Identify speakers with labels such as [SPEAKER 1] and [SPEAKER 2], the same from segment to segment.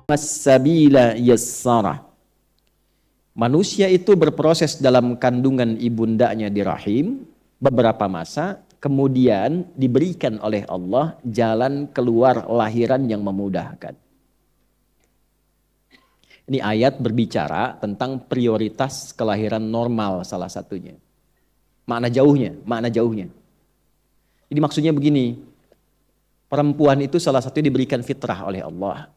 [SPEAKER 1] As-sabila yassara. Manusia itu berproses dalam kandungan ibundanya di rahim beberapa masa, kemudian diberikan oleh Allah jalan keluar lahiran yang memudahkan. Ini ayat berbicara tentang prioritas kelahiran normal salah satunya. Makna jauhnya. Jadi maksudnya begini, perempuan itu salah satunya diberikan fitrah oleh Allah.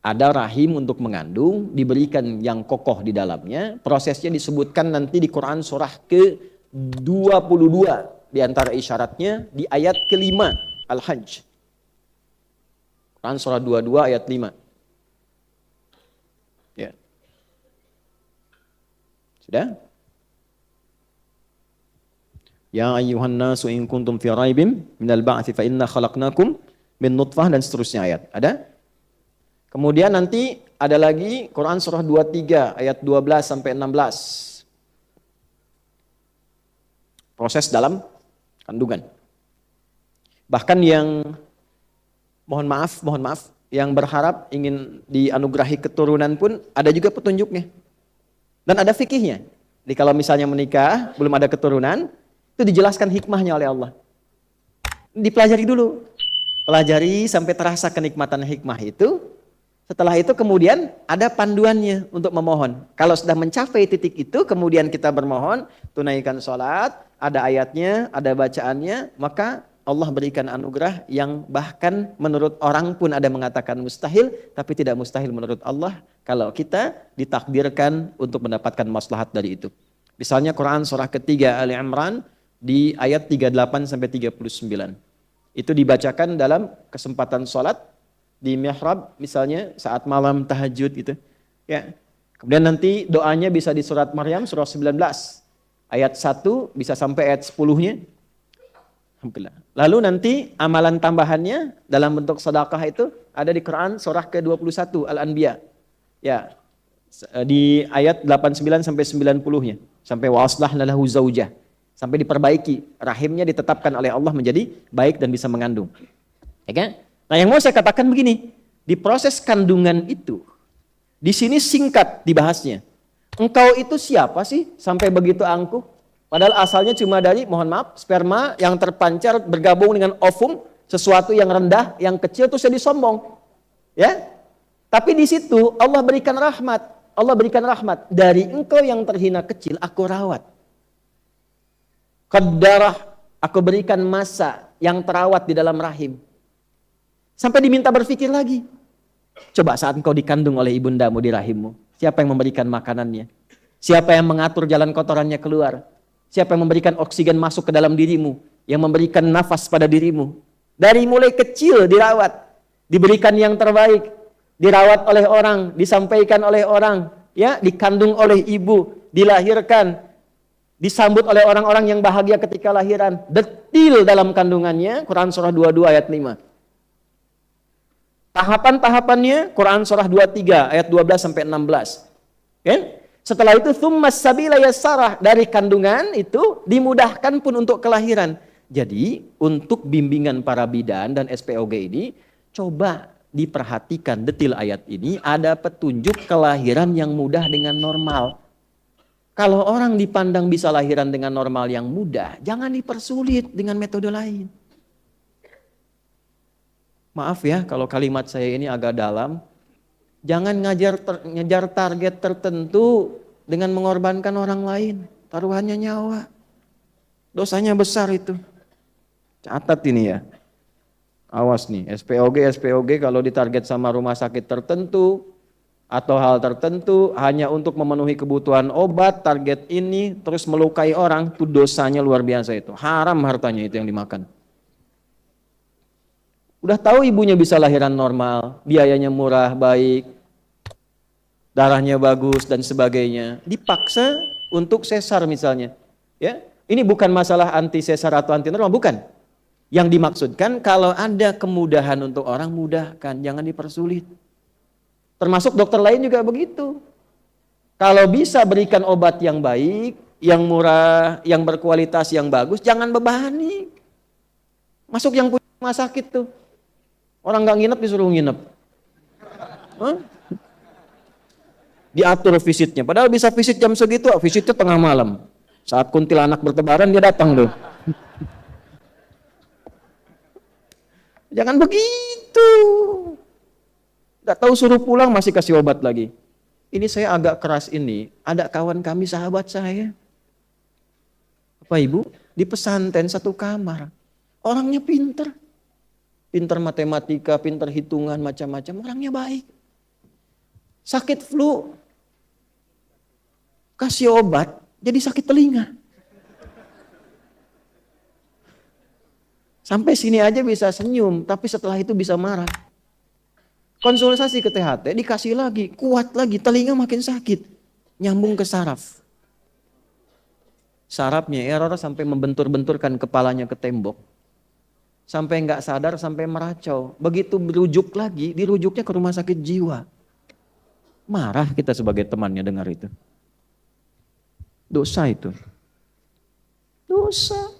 [SPEAKER 1] Ada rahim untuk mengandung, diberikan yang kokoh di dalamnya. Prosesnya disebutkan nanti di Quran surah ke-22. Di antara isyaratnya di ayat ke-5 Al-Hajj. Quran surah 22 ayat 5. Ya. Sudah? Ya ayyuhan nasu in kuntum fi raibin minal ba'thi fa inna khalaqnakum min nutfah, dan seterusnya ayat. Ada? Kemudian nanti ada lagi Quran surah 23 ayat 12 sampai 16. Proses dalam kandungan. Bahkan yang mohon maaf, yang berharap ingin dianugerahi keturunan pun ada juga petunjuknya. Dan ada fikihnya. Jadi kalau misalnya menikah belum ada keturunan, itu dijelaskan hikmahnya oleh Allah. Dipelajari dulu. Pelajari sampai terasa kenikmatan hikmah itu. Setelah itu kemudian ada panduannya untuk memohon. Kalau sudah mencapai titik itu, kemudian kita bermohon, tunaikan sholat, ada ayatnya, ada bacaannya, maka Allah berikan anugerah yang bahkan menurut orang pun ada mengatakan mustahil, tapi tidak mustahil menurut Allah kalau kita ditakdirkan untuk mendapatkan maslahat dari itu. Misalnya Quran surah ketiga Ali Imran di ayat 38 sampai 39. Itu dibacakan dalam kesempatan sholat, di mihrab misalnya saat malam tahajud gitu ya. Kemudian nanti doanya bisa di surat Maryam surah 19 ayat 1 bisa sampai ayat 10-nya. Alhamdulillah. Lalu nanti amalan tambahannya dalam bentuk sedekah itu ada di Quran surah ke-21 Al-Anbiya. Ya. Di ayat 89 sampai 90-nya. Sampai wa aslahna lahu zaujah. Sampai diperbaiki, rahimnya ditetapkan oleh Allah menjadi baik dan bisa mengandung. Ya kan? Nah, yang mau saya katakan begini, di proses kandungan itu, di sini singkat dibahasnya. Engkau itu siapa sih sampai begitu angkuh? Padahal asalnya cuma dari, mohon maaf, sperma yang terpancar bergabung dengan ovum, sesuatu yang rendah, yang kecil, terus jadi sombong. Ya? Tapi di situ Allah berikan rahmat. Allah berikan rahmat. Dari engkau yang terhina kecil, aku rawat. Qaddarah, aku berikan masa yang terawat di dalam rahim. Sampai diminta berpikir lagi. Coba saat engkau dikandung oleh ibundamu di rahimmu, siapa yang memberikan makanannya? Siapa yang mengatur jalan kotorannya keluar? Siapa yang memberikan oksigen masuk ke dalam dirimu? Yang memberikan nafas pada dirimu? Dari mulai kecil dirawat, diberikan yang terbaik, dirawat oleh orang, disampaikan oleh orang, ya, dikandung oleh ibu, dilahirkan, disambut oleh orang-orang yang bahagia ketika lahiran. Detil dalam kandungannya, Quran surah 22 ayat 5. Tahapan-tahapannya Quran surah 23 ayat 12 sampai 16. Kan? Setelah itu tsummas sabila yassarah, dari kandungan itu dimudahkan pun untuk kelahiran. Jadi untuk bimbingan para bidan dan SPOG ini coba diperhatikan detil ayat ini, ada petunjuk kelahiran yang mudah dengan normal. Kalau orang dipandang bisa lahiran dengan normal yang mudah, jangan dipersulit dengan metode lain. Maaf ya kalau kalimat saya ini agak dalam. Jangan ngejar target tertentu dengan mengorbankan orang lain. Taruhannya nyawa. Dosanya besar itu. Catat ini ya. Awas nih, SPOG kalau ditarget sama rumah sakit tertentu atau hal tertentu hanya untuk memenuhi kebutuhan obat, target ini terus melukai orang, itu dosanya luar biasa itu. Haram hartanya itu yang dimakan. Udah tahu ibunya bisa lahiran normal, biayanya murah, baik, darahnya bagus dan sebagainya. Dipaksa untuk sesar misalnya. Ya, ini bukan masalah anti sesar atau anti normal, bukan. Yang dimaksudkan kalau ada kemudahan untuk orang, mudahkan, jangan dipersulit. Termasuk dokter lain juga begitu. Kalau bisa berikan obat yang baik, yang murah, yang berkualitas, yang bagus, jangan bebani. Masuk yang punya rumah sakit tuh. Orang nggak nginep disuruh nginep. Hah? Diatur visitnya. Padahal bisa visit jam segitu, visitnya tengah malam. Saat kuntilanak bertebaran dia datang tuh. Jangan begitu. Gak tahu suruh pulang masih kasih obat lagi. Ini saya agak keras ini. Ada kawan kami sahabat saya. Bapak Ibu di pesantren satu kamar. Orangnya pinter. Pinter matematika, pinter hitungan macam-macam. Orangnya baik. Sakit flu. Kasih obat jadi sakit telinga. Sampai sini aja bisa senyum, tapi setelah itu bisa marah. Konsultasi ke THT, dikasih lagi, kuat lagi, telinga makin sakit. Nyambung ke saraf. Sarafnya error sampai membentur-benturkan kepalanya ke tembok. Sampai nggak sadar, sampai meracau. Begitu dirujuk lagi, dirujuknya ke rumah sakit jiwa. Marah kita sebagai temannya dengar itu. Dosa itu. Dosa.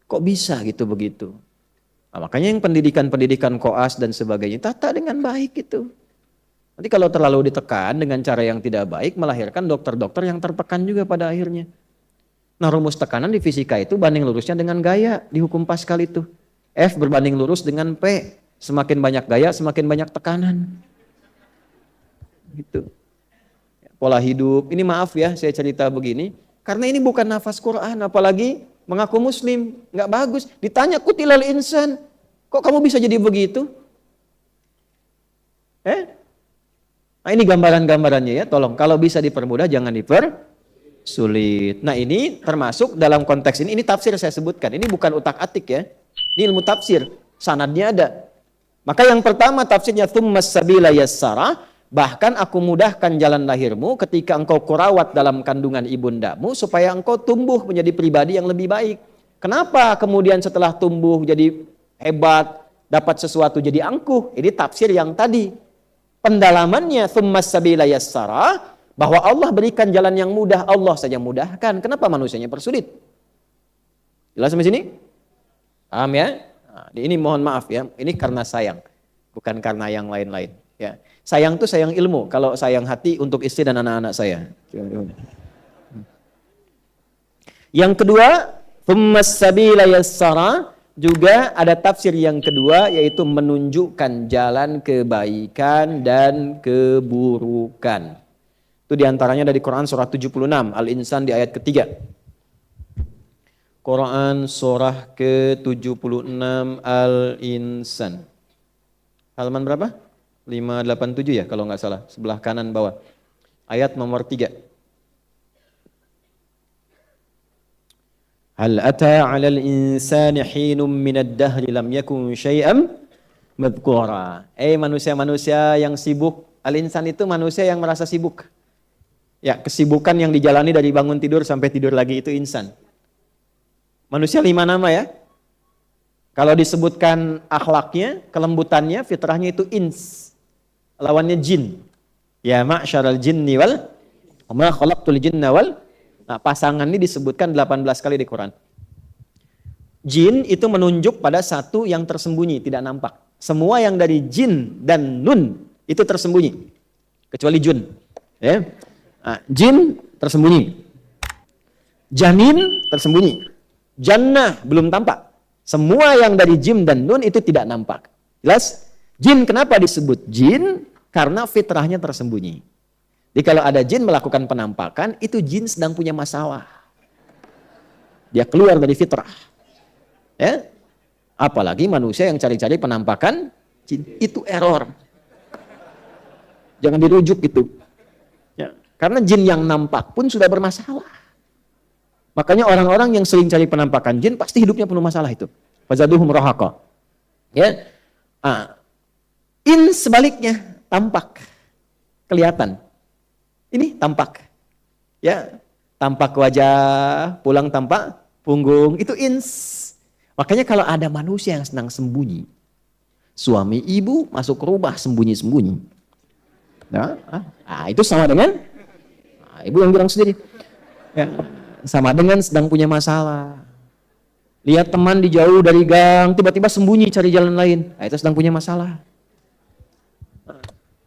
[SPEAKER 1] Kok bisa gitu begitu? Nah, makanya yang pendidikan koas dan sebagainya tata dengan baik itu. Nanti kalau terlalu ditekan dengan cara yang tidak baik melahirkan dokter-dokter yang tertekan juga pada akhirnya. Nah rumus tekanan di fisika itu banding lurusnya dengan gaya di hukum Pascal itu. F berbanding lurus dengan P. Semakin banyak gaya semakin banyak tekanan. Gitu. Pola hidup, ini maaf ya saya cerita begini. Karena ini bukan nafas Quran apalagi mengaku muslim, nggak bagus. Ditanya kutilal insan, kok kamu bisa jadi begitu? Nah ini gambaran-gambarannya ya, tolong kalau bisa dipermudah jangan dipersulit. Nah ini termasuk dalam konteks ini tafsir saya sebutkan, ini bukan utak-atik ya, ini ilmu tafsir, sanadnya ada. Maka yang pertama tafsirnya tsummas sabila yassara, bahkan aku mudahkan jalan lahirmu ketika engkau kurawat dalam kandungan ibundamu supaya engkau tumbuh menjadi pribadi yang lebih baik. Kenapa kemudian setelah tumbuh jadi hebat, dapat sesuatu jadi angkuh? Ini tafsir yang tadi. Pendalamannya tsummas sabila yassara, bahwa Allah berikan jalan yang mudah, Allah saja mudahkan. Kenapa manusianya persulit? Jelas sampai sini? Paham ya? Nah, ini mohon maaf ya, ini karena sayang, bukan karena yang lain-lain. Ya. Sayang tuh sayang ilmu, kalau sayang hati untuk istri dan anak-anak saya. Yang kedua, tsummas sabila yassara, juga ada tafsir yang kedua yaitu menunjukkan jalan kebaikan dan keburukan. Itu diantaranya dari Quran surah 76, Al-Insan di ayat ketiga. Quran surah ke-76 Al-Insan. Halaman berapa? 587 ya kalau nggak salah, sebelah kanan bawah. Ayat nomor 3. Hal ata 'alal insani hinum minad dahri lam yakun syai'an madhkura. Manusia-manusia yang sibuk. Al-insan itu manusia yang merasa sibuk. Ya, kesibukan yang dijalani dari bangun tidur sampai tidur lagi itu insan. Manusia 5 nama ya. Kalau disebutkan akhlaknya, kelembutannya, fitrahnya itu ins. Lawannya jin. Ya ma'syaral jinni wal ma khalaqtul jinna wal. Nah, pasangan ini disebutkan 18 kali di Quran. Jin itu menunjuk pada satu yang tersembunyi, tidak nampak. Semua yang dari jin dan nun itu tersembunyi. Kecuali jun. Ya. Nah, jin tersembunyi. Janin tersembunyi. Jannah belum tampak. Semua yang dari jim dan nun itu tidak nampak. Jelas? Jin kenapa disebut jin? Karena fitrahnya tersembunyi. Jadi kalau ada jin melakukan penampakan, itu jin sedang punya masalah. Dia keluar dari fitrah. Ya? Apalagi manusia yang cari-cari penampakan, jin, itu error. Jangan dirujuk gitu. Ya. Karena jin yang nampak pun sudah bermasalah. Makanya orang-orang yang sering cari penampakan jin, pasti hidupnya penuh masalah itu. Fazaduhum rahaqa. Ya. Sebaliknya. Tampak, kelihatan. Ini tampak. Ya, tampak wajah, pulang tampak punggung, itu ins. Makanya kalau ada manusia yang senang sembunyi, suami ibu masuk rumah sembunyi-sembunyi. Itu sama dengan ibu yang bilang sendiri. Ya, sama dengan sedang punya masalah. Lihat teman di jauh dari gang, tiba-tiba sembunyi cari jalan lain. Itu sedang punya masalah.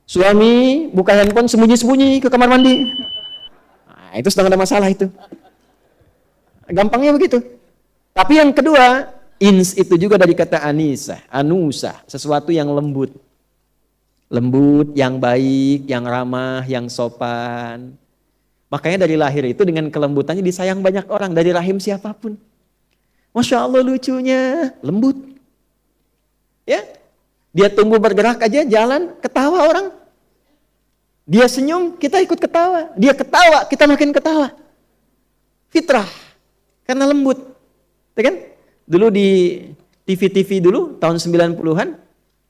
[SPEAKER 1] Suami buka handphone sembunyi-sembunyi ke kamar mandi. Itu sedang ada masalah itu. Gampangnya begitu. Tapi yang kedua, ins itu juga dari kata anisah, anusa, sesuatu yang lembut. Lembut, yang baik, yang ramah, yang sopan. Makanya dari lahir itu dengan kelembutannya disayang banyak orang dari rahim siapapun. Masya Allah lucunya, lembut. Ya, dia tumbuh bergerak aja, jalan, ketawa orang. Dia senyum, kita ikut ketawa. Dia ketawa, kita makin ketawa. Fitrah, karena lembut. Ya kan? Dulu di TV-TV dulu, tahun 90-an,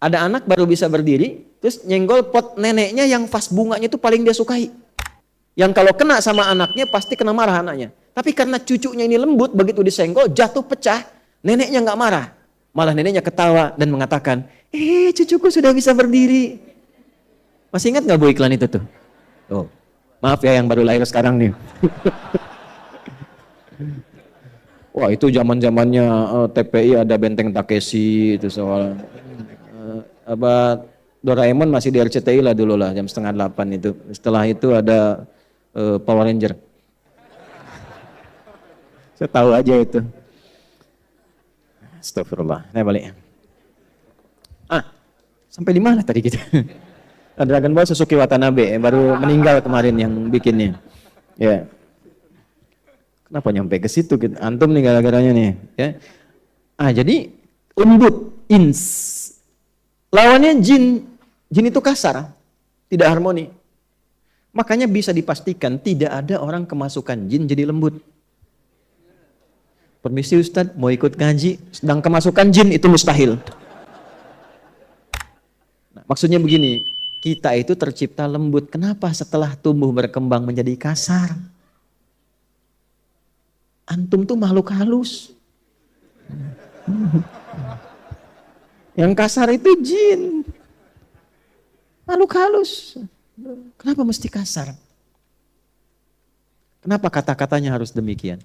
[SPEAKER 1] ada anak baru bisa berdiri, terus nyenggol pot neneknya yang vas bunganya itu paling dia sukai. Yang kalau kena sama anaknya pasti kena marah anaknya. Tapi karena cucunya ini lembut, begitu disenggol jatuh pecah, neneknya nggak marah. Malah neneknya ketawa dan mengatakan, cucuku sudah bisa berdiri. Masih ingat nggak Bu iklan itu tuh? Oh, maaf ya yang baru lahir sekarang nih. Wah itu zaman-zamannya TPI ada Benteng Takeshi itu soal Doraemon masih di RCTI lah dulu lah jam 7:30 itu. Setelah itu ada Power Ranger. Saya tahu aja itu. Astagfirullah. Nah balik. Sampai di mana tadi kita? Dragon Ball Suzuki Watanabe baru meninggal kemarin yang bikinnya. Ya. Kenapa nyampe ke situ? Antum nih gara-garanya nih. Ya. Jadi lembut, ins. Lawannya jin. Jin itu kasar, tidak harmoni. Makanya bisa dipastikan tidak ada orang kemasukan jin jadi lembut. Permisi Ustadz, mau ikut ngaji, sedang kemasukan jin itu mustahil. Nah, maksudnya begini, kita itu tercipta lembut. Kenapa setelah tumbuh berkembang menjadi kasar? Antum tuh makhluk halus. Yang kasar itu jin. Makhluk halus. Kenapa mesti kasar? Kenapa kata-katanya harus demikian?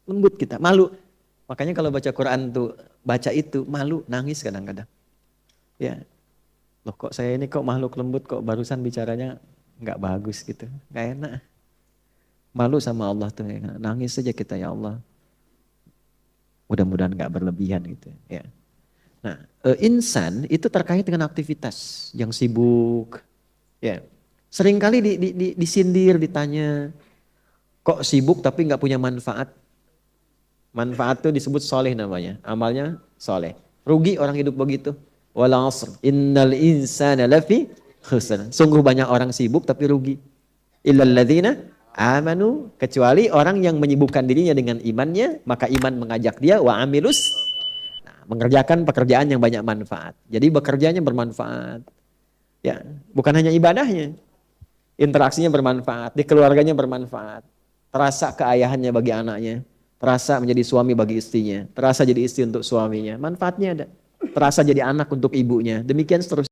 [SPEAKER 1] Lembut kita, malu. Makanya kalau baca Quran tuh, baca itu malu, nangis kadang-kadang. Ya, loh kok saya ini kok makhluk lembut, kok barusan bicaranya nggak bagus gitu, nggak enak. Malu sama Allah tuh, ya. Nangis saja kita ya Allah. Mudah-mudahan nggak berlebihan gitu. Ya. Nah, insan itu terkait dengan aktivitas yang sibuk. Ya, seringkali disindir, ditanya, kok sibuk tapi nggak punya manfaat. Manfaat itu disebut soleh namanya, amalnya soleh. Rugi orang hidup begitu. Wal 'asr, innal insana lafi khusr. Sungguh banyak orang sibuk tapi rugi. Illal ladzina amanu, kecuali orang yang menyibukkan dirinya dengan imannya, maka iman mengajak dia wa amilus, mengerjakan pekerjaan yang banyak manfaat. Jadi bekerjanya bermanfaat. Ya, bukan hanya ibadahnya. Interaksinya bermanfaat, di keluarganya bermanfaat. Terasa keayahannya bagi anaknya, terasa menjadi suami bagi istrinya, terasa jadi istri untuk suaminya. Manfaatnya ada. Terasa jadi anak untuk ibunya. Demikian seterusnya.